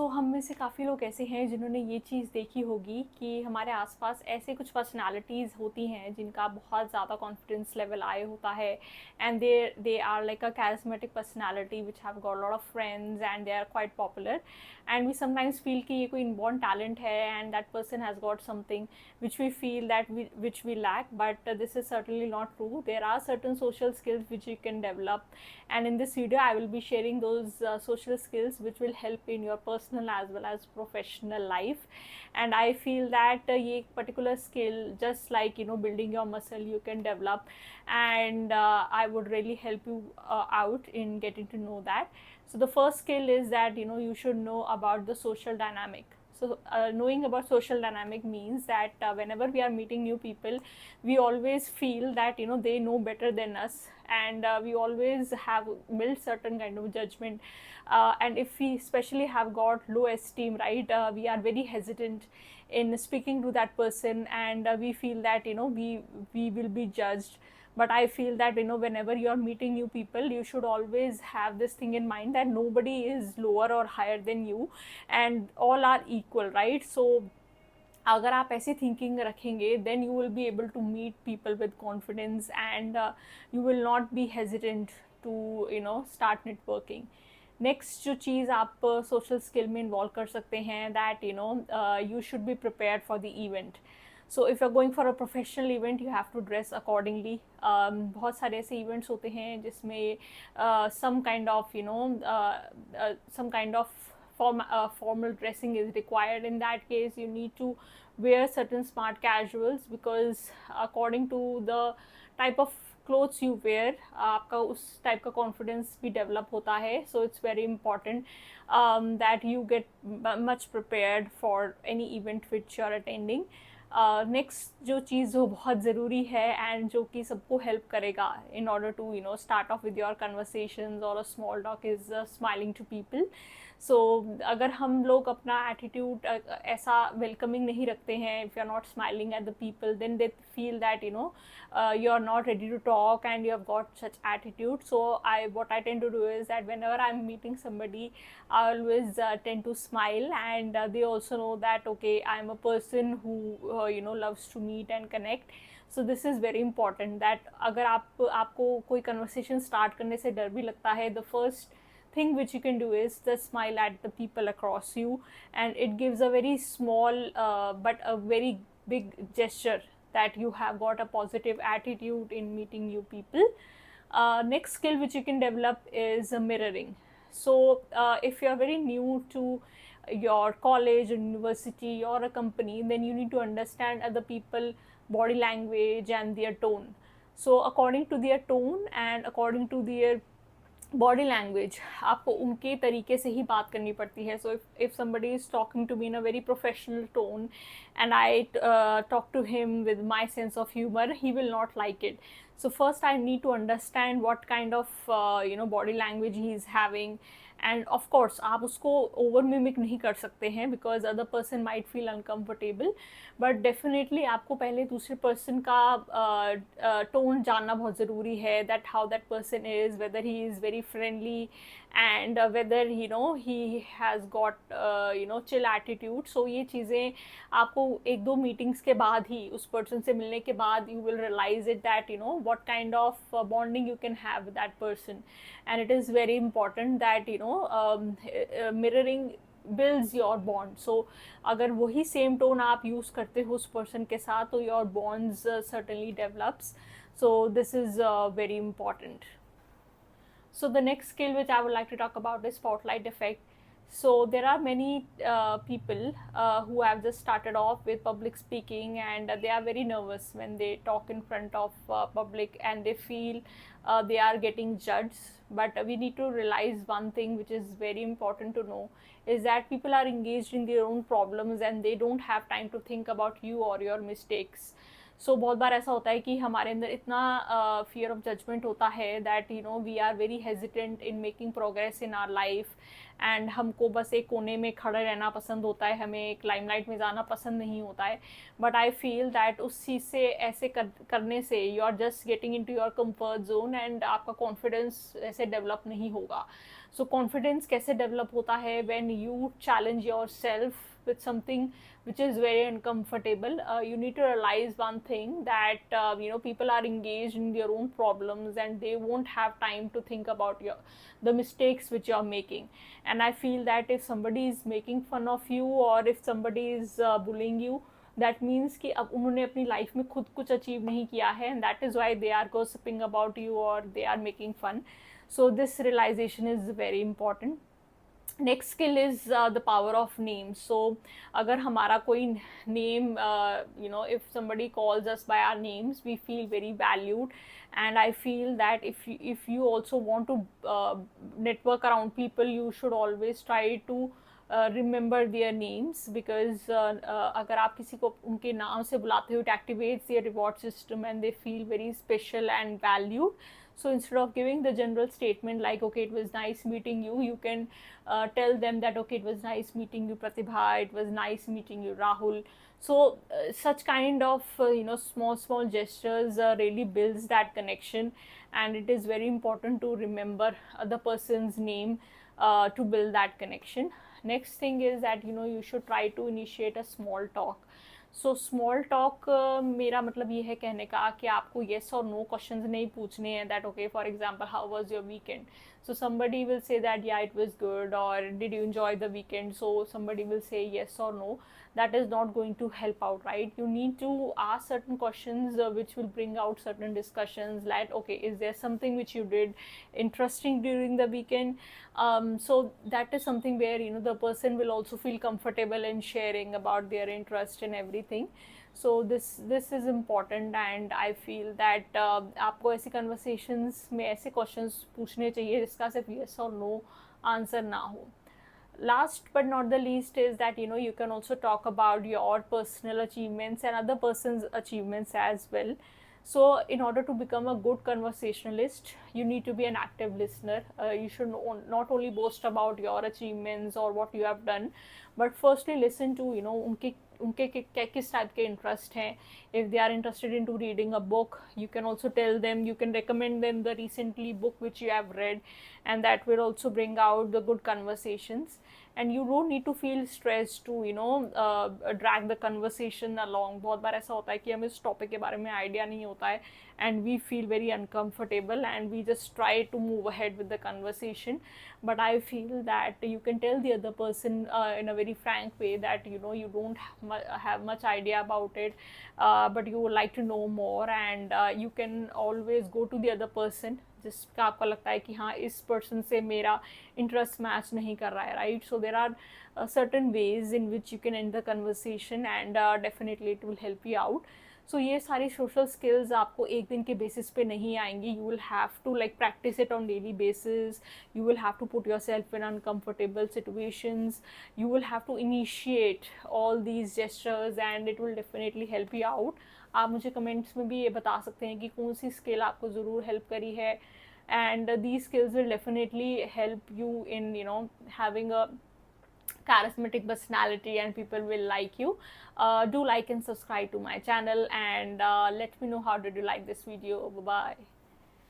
हम में से काफ़ी लोग ऐसे हैं जिन्होंने ये चीज़ देखी होगी कि हमारे आसपास ऐसे कुछ पर्सनालिटीज़ होती हैं जिनका बहुत ज़्यादा कॉन्फिडेंस लेवल आए होता है and they are like a charismatic personality which have got lot of friends and they are quite popular and we sometimes feel कि ये कोई इनबॉर्न टैलेंट है and that person has got something which we feel that which we lack, but this is certainly not true. There are certain social skills which you can develop, and in this video I will be sharing those social skills which will help in your personal as well as professional life. And I feel that ye particular skill, just like building your muscle, you can develop, and I would really help you out in getting to know that. So the first skill is that you should know about the social dynamic. So knowing about social dynamic means that whenever we are meeting new people, we always feel that they know better than us, and we always have built certain kind of judgment, and if we especially have got low esteem, right, we are very hesitant in speaking to that person, and we feel that we will be judged. But I feel that whenever you are meeting new people, you should always have this thing in mind that nobody is lower or higher than you, and all are equal, right? So अगर आप ऐसी thinking रखेंगे, then you will be able to meet people with confidence, and you will not be hesitant to start networking. Next जो चीज़ आप social skill में involve कर सकते हैं, that you should be prepared for the event. So if you are going for a professional event, you have to dress accordingly. बहुत सारे ऐसे इवेंट्स होते हैं जिसमें some kind of some kind of formal dressing is required. In that case, you need to wear certain smart casuals, because according to the type of clothes you wear, आपका उस type का confidence भी develop होता है. So it's very important that you get much prepared for any event which you are attending. Next जो चीज़ जो बहुत ज़रूरी है एंड जो कि सबको हेल्प करेगा in order to start off with your conversations और a small talk, is smiling to people. So अगर हम लोग अपना एटीट्यूड ऐसा वेलकमिंग नहीं रखते हैं, if you are not smiling at the people, then they feel that you are not ready to talk and you have got such attitude. So what I tend to do is that whenever I'm meeting somebody, I always tend to smile, and they also know that okay, I'm a person who loves to meet and connect. So this is very important that अगर आपको कोई conversation start करने से डर भी लगता है, the first thing which you can do is just smile at the people across you, and it gives a very small but a very big gesture that you have got a positive attitude in meeting new people. Next skill which you can develop is mirroring. So if you are very new to your college or university or a company, then you need to understand other people body language and their tone. So according to their tone and according to their body language, आपको उनके तरीके से ही बात करनी पड़ती है. So if somebody is talking to me in a very professional tone and I talk to him with my sense of humour, he will not like it. So first I need to understand what kind of body language he is having, and of course आप उसको over mimic नहीं कर सकते हैं because other person might feel uncomfortable, but definitely आपको पहले दूसरे person का tone जानना बहुत ज़रूरी है, that how that person is, whether he is very friendly and whether he has got chill attitude. So ये चीज़ें आपको एक दो मीटिंग्स के बाद ही, उस पर्सन से मिलने के बाद, you will realize it that what kind of bonding you can have with that person. And it is very important that mirroring builds your bond. So अगर वही same tone आप use करते हो उस person के साथ, तो your bonds certainly develops. So this is very important. So the next skill which I would like to talk about is spotlight effect. So there are many people who have just started off with public speaking, and they are very nervous when they talk in front of public, and they feel they are getting judged. But we need to realize one thing which is very important to know, is that people are engaged in their own problems and they don't have time to think about you or your mistakes. सो बहुत बार ऐसा होता है कि हमारे अंदर इतना fear of judgement होता है that we are very hesitant in making progress in our life, and हमको बस एक कोने में खड़े रहना पसंद होता है, हमें एक लाइमलाइट में जाना पसंद नहीं होता है. बट आई फील दैट उस चीज़ से ऐसे करने से you are just getting in to your comfort zone and आपका कॉन्फिडेंस ऐसे डेवलप नहीं होगा. सो कॉन्फिडेंस कैसे डेवलप होता है? When you challenge yourself with something which is very uncomfortable. You need to realize one thing, that people are engaged in their own problems and they won't have time to think about the mistakes which you are making. And I feel that if somebody is making fun of you or if somebody is bullying you, that means कि अब उन्होंने अपनी life में खुद कुछ achieve नहीं किया है, and that is why they are gossiping about you or they are making fun. So this realization is very important. Next skill is the power of name. So अगर हमारा कोई name, if somebody calls us by our names, we feel very valued. And I feel that if you also want to network around people, you should always try to remember their names, because अगर आप किसी को उनके नाम से बुलाते हो, it activates their reward system and they feel very special and valued. So instead of giving the general statement like, okay, it was nice meeting you, you can tell them that, okay, it was nice meeting you Pratibha, it was nice meeting you Rahul. So such kind of small gestures really builds that connection, and it is very important to remember the person's name to build that connection. Next thing is that you should try to initiate a small talk. So small talk मेरा मतलब ये है कहने का कि आपको yes और know questions नहीं पूछने हैं. That okay, for example, how was your weekend? So somebody will say that yeah, it was good, or did you enjoy the weekend? So somebody will say yes or no. That is not going to help out, right? You need to ask certain questions which will bring out certain discussions, like, okay, is there something which you did interesting during the weekend? So that is something where the person will also feel comfortable in sharing about their interest and everything. So this is important, and I feel that आपको ऐसी conversations में ऐसे questions पूछने चाहिए जिसका सिर्फ yes or no answer ना हो. Last but not the least is that you can also talk about your personal achievements and other person's achievements as well. So in order to become a good conversationalist, you need to be an active listener. You should not only boast about your achievements or what you have done, but firstly listen to उनके किस type के interest हैं. If they are interested in to reading a book, you can also tell them, you can recommend them the recently book which you have read, and that will also bring out the good conversations. And you don't need to feel stressed to drag the conversation along. बहुत बार ऐसा होता है कि हमें इस topic के बारे में आइडिया नहीं होता है and we feel very uncomfortable and we just try to move ahead with the conversation. But I feel that you can tell the other person in a very frank way that you don't have much idea about it, but you would like to know more, and you can always go to the other person जिसका आपको लगता है कि हाँ, इस person से मेरा interest match नहीं कर रहा है, right? So there are certain ways in which you can end the conversation, and definitely it will help you out. So ये सारी सोशल स्किल्स आपको एक दिन के बेसिस पे नहीं आएंगी. You will have to practise it on daily basis. You will have to put yourself in uncomfortable situations. You will have to initiate all these gestures and it will definitely help you out. आप मुझे comments में भी ये बता सकते हैं कि कौन सी स्किल आपको ज़रूर हेल्प करी है, and these skills will definitely help you in having a charismatic personality and people will like you. Do like and subscribe to my channel, and let me know how did you like this video. Bye bye.